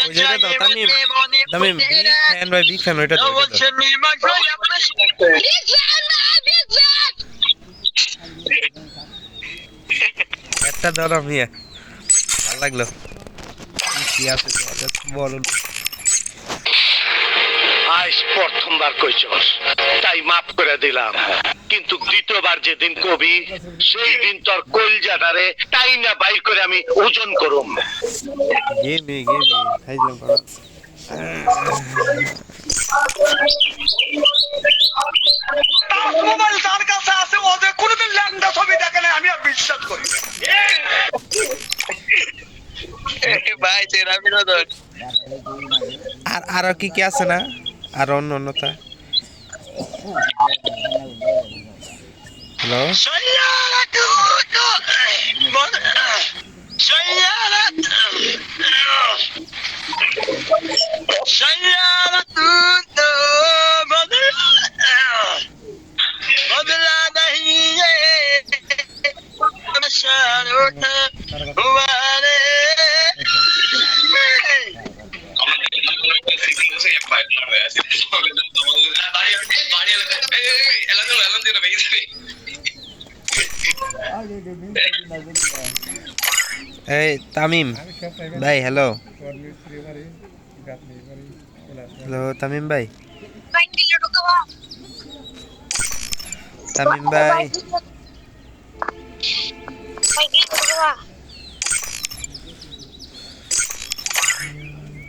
ওই জায়গা দাও তামিম তামিম বিগ ফ্যান ওইটা দাও একটা দাও না মিয়া ভালো লাগলো কি আছে বলো আজ প্রথমবার কইছস তাই মাফ করে দিলাম কিন্তু দ্বিতীয়বার যেদিন কবি সেই দিন তোর কলজাটারে তাই না বাইর করে আমি ওজন করুম গেমে খাইলাম মোবাইল তার কাছে আছে ও যে কোনোদিন ল্যান্ডা ছবি দেখে না আমি আর বিশ্বাস করি ভাই তেরা বিনোদন আর আর কি কি আছে না আর অন্যতা হ্যালো এই তামিম ভাই হ্যালো হ্যালো তামিম ভাই তামিম ভাই